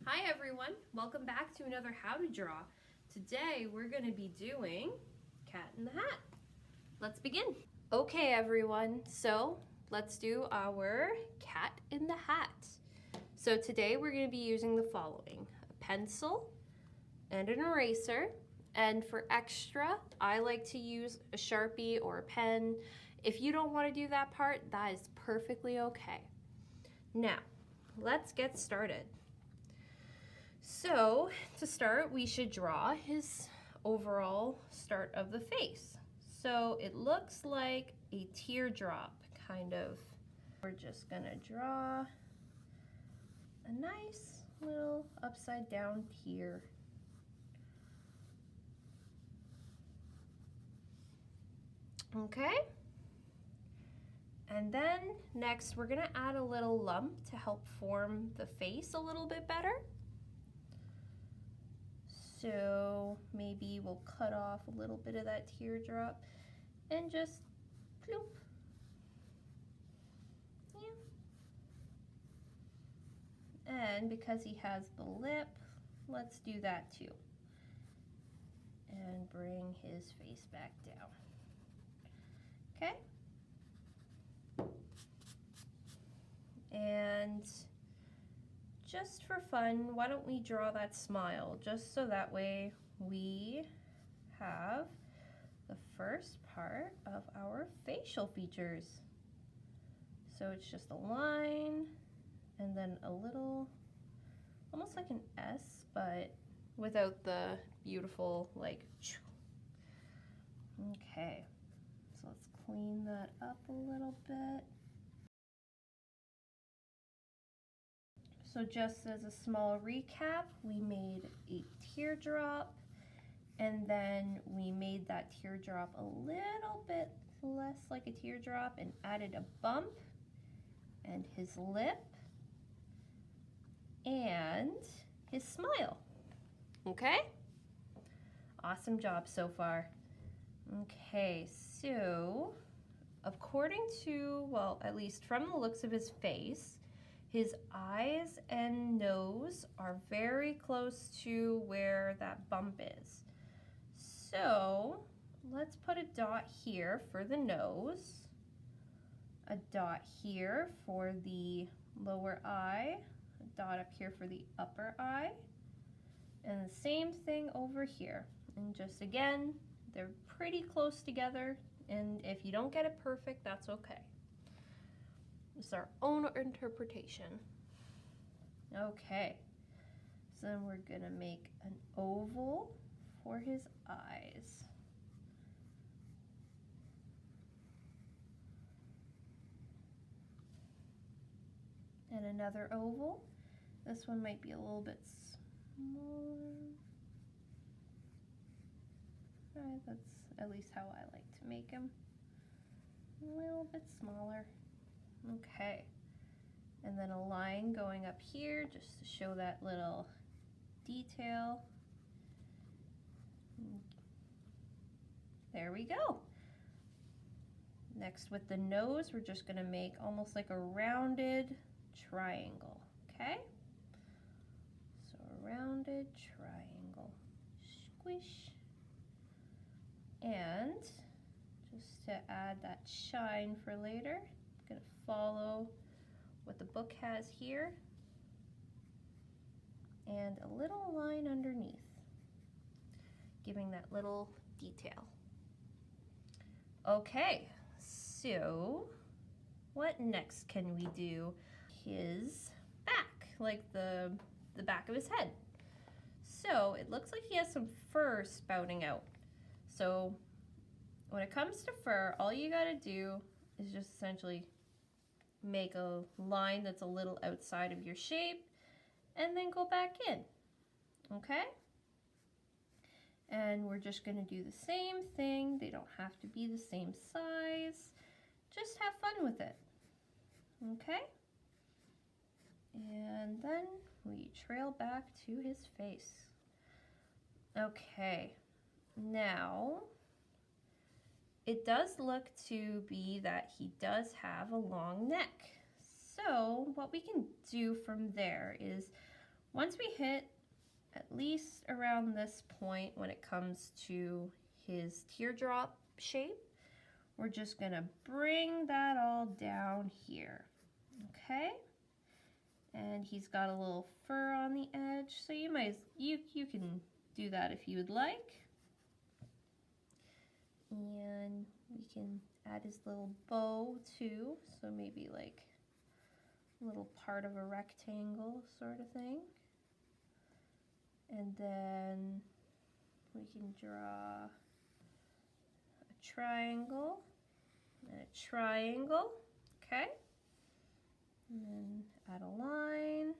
Hi everyone, welcome back to another How to Draw. Today we're going to be doing Cat in the Hat. Let's begin. Okay everyone, so let's do our Cat in the Hat. So today we're going to be using the following: a pencil and an eraser, and for extra I like to use a Sharpie or a pen. If you don't want to do that part, that is perfectly okay. Now let's get started. So to start, we should draw his overall start of the face. So it looks like a teardrop, kind of. We're just gonna draw a nice little upside down tear. Okay? And then next we're gonna add a little lump to help form the face a little bit better. So maybe we'll cut off a little bit of that teardrop and just ploop. Yeah. And because he has the lip, let's do that too. And bring his face back down. Okay? And just for fun, why don't we draw that smile, just so that way we have the first part of our facial features. So it's just a line and then a little, almost like an S, but without the beautiful like. Okay, so let's clean that up a little bit. So just as a small recap, we made a teardrop, and then we made that teardrop a little bit less like a teardrop and added a bump and his lip and his smile. Okay? Awesome job so far. Okay, so according to, well, at least from the looks of his face, his eyes and nose are very close to where that bump is. So let's put a dot here for the nose, a dot here for the lower eye, a dot up here for the upper eye, and the same thing over here. And just again, they're pretty close together, and if you don't get it perfect, that's okay. It's our own interpretation. Okay, so then we're gonna make an oval for his eyes. And another oval. This one might be a little bit smaller. That's at least how I like to make them. A little bit smaller. Okay. And then a line going up here just to show that little detail. There we go. Next, with the nose, we're just going to make almost like a rounded triangle, okay? So a rounded triangle. Squish. And just to add that shine for later, I'm going to follow what the book has here and a little line underneath, giving that little detail. Okay, so what next can we do? His back, like the back of his head. So it looks like he has some fur spouting out. So when it comes to fur, all you gotta do is just essentially make a line that's a little outside of your shape and then go back in, okay? And we're just gonna do the same thing. They don't have to be the same size. Just have fun with it, okay? And then we trail back to his face. Okay, now it does look to be that he does have a long neck. So what we can do from there is Once we hit at least around this point when it comes to his teardrop shape, we're just gonna bring that all down here, okay? And he's got a little fur on the edge, so you can do that if you would like. And we can add his little bow too, so maybe like a little part of a rectangle sort of thing. And then we can draw a triangle and a triangle, okay? And then add a line,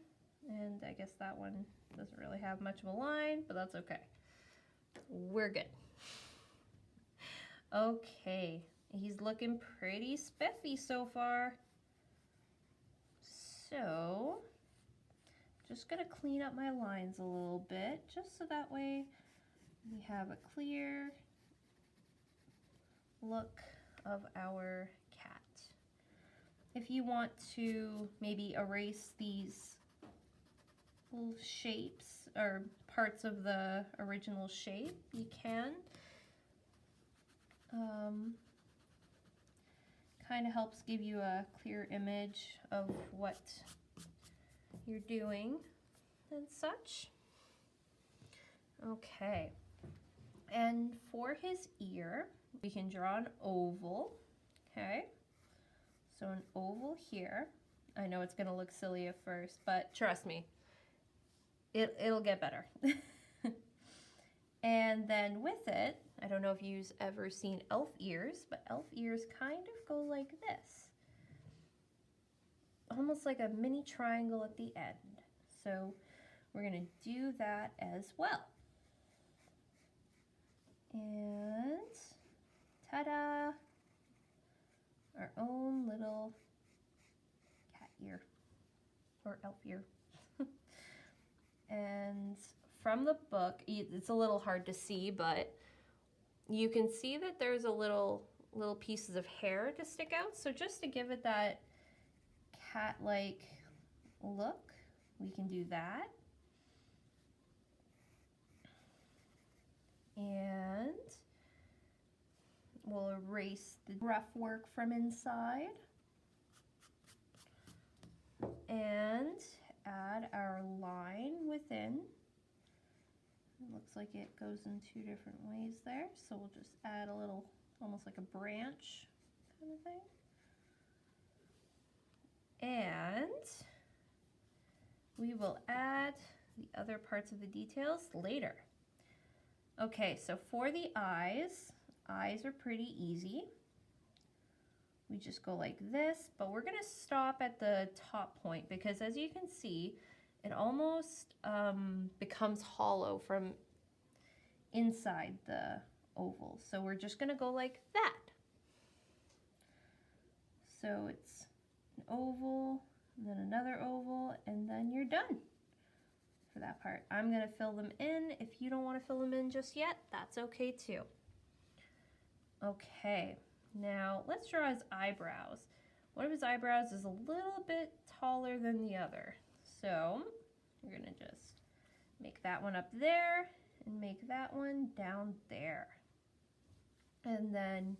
and I guess that one doesn't really have much of a line, but that's okay. We're good. Okay, he's looking pretty spiffy so far. So, just gonna clean up my lines a little bit, just so that way we have a clear look of our cat. If you want to maybe erase these little shapes or parts of the original shape, you can. Kind of helps give you a clear image of what you're doing and such. Okay, and for his ear, we can draw an oval, okay? So an oval here. I know it's gonna look silly at first, but trust me, it'll get better. And then with it, I don't know if you've ever seen elf ears, but elf ears kind of go like this. Almost like a mini triangle at the end. So we're gonna do that as well. And ta-da! Our own little cat ear, or elf ear. And from the book, it's a little hard to see, but you can see that there's a little pieces of hair to stick out. So just to give it that cat-like look, we can do that. And we'll erase the rough work from inside. And add our line within. It looks like it goes in two different ways there, so we'll just add a little, almost like a branch kind of thing. And we will add the other parts of the details later. Okay, so for the eyes are pretty easy. We just go like this, but we're gonna stop at the top point because as you can see, it almost becomes hollow from inside the oval. So we're just gonna go like that. So it's an oval, and then another oval, and then you're done for that part. I'm gonna fill them in. If you don't wanna fill them in just yet, that's okay too. Okay, now let's draw his eyebrows. One of his eyebrows is a little bit taller than the other. So we're gonna just make that one up there and make that one down there. And then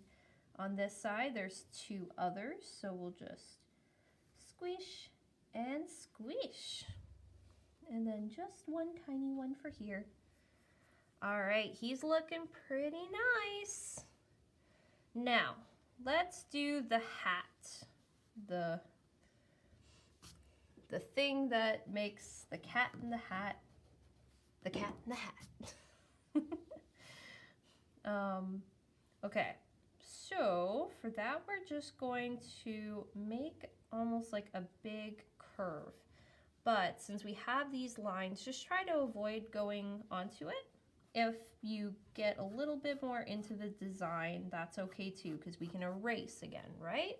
on this side, there's two others. So we'll just squish and squish. And then just one tiny one for here. All right, he's looking pretty nice. Now, let's do the hat. The thing that makes the cat in the hat, the cat in the hat. Okay, so for that we're just going to make almost like a big curve. But since we have these lines, just try to avoid going onto it. If you get a little bit more into the design, that's okay too, because we can erase again, right?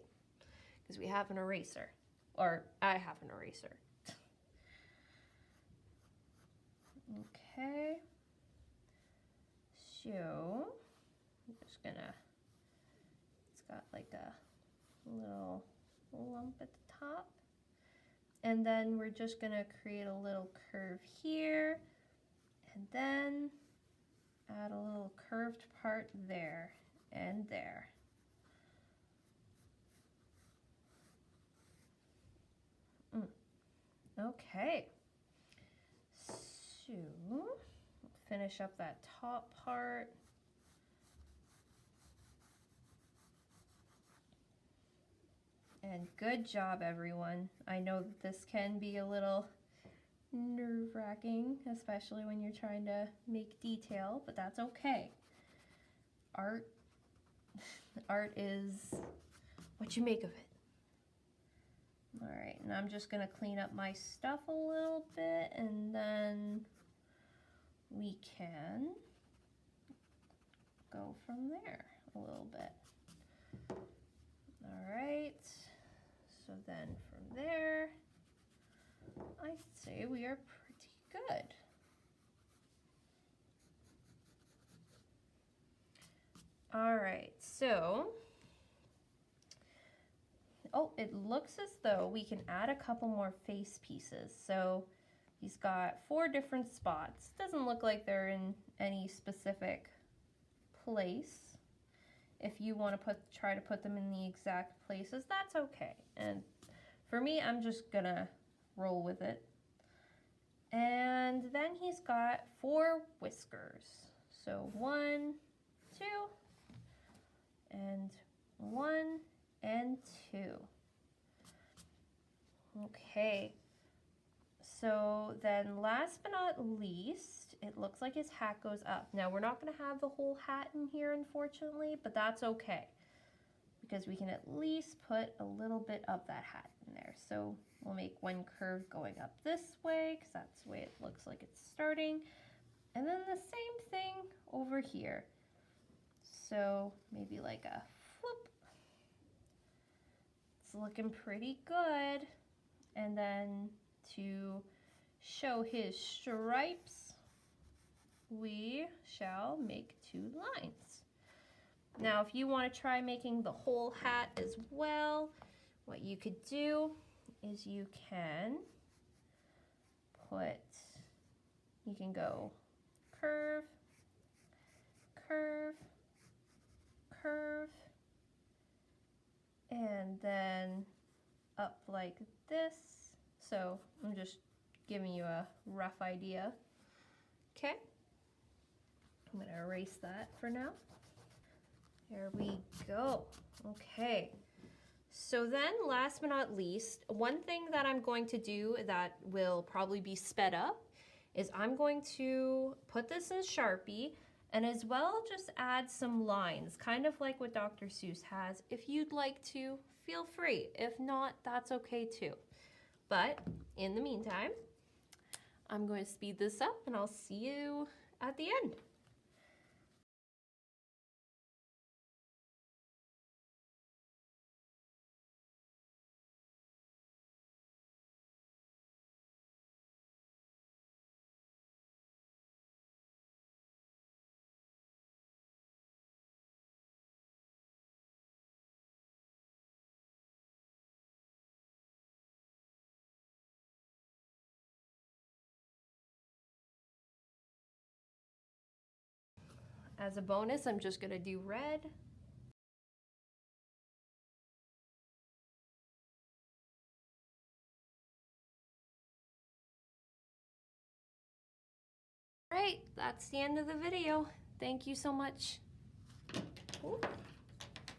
Because we have an eraser. Or I have an eraser. Okay. So, I'm just gonna, it's got like a little lump at the top. And then we're just gonna create a little curve here, and then add a little curved part there and there. Okay, so finish up that top part. And good job, everyone. I know that this can be a little nerve-wracking, especially when you're trying to make detail, but that's okay. Art is what you make of it. All right, and I'm just gonna clean up my stuff a little bit, and then we can go from there a little bit. All right, so then from there, I'd say we are pretty good. All right, so, oh, it looks as though we can add a couple more face pieces. So he's got 4 different spots. Doesn't look like they're in any specific place. If you want to try to put them in the exact places, that's okay. And for me, I'm just gonna roll with it. And then he's got 4 whiskers. So 1, 2, and 1 and 2. Okay, so then last but not least, it looks like his hat goes up. Now we're not going to have the whole hat in here, unfortunately, but that's okay, because we can at least put a little bit of that hat in there. So we'll make one curve going up this way, because that's the way it looks like it's starting. And then the same thing over here. So maybe like a flip. It's looking pretty good. And then to show his stripes, we shall make 2 lines. Now, if you want to try making the whole hat as well, what you could do is you can go curve, curve, curve, and then up like this. So I'm just giving you a rough idea. Okay, I'm gonna erase that for now. There we go. Okay, so then last but not least, one thing that I'm going to do that will probably be sped up is I'm going to put this in Sharpie and as well just add some lines, kind of like what Dr. Seuss has. If you'd like to, feel free. If not, that's okay too. But in the meantime, I'm going to speed this up and I'll see you at the end. As a bonus, I'm just going to do red. All right, that's the end of the video. Thank you so much. Ooh.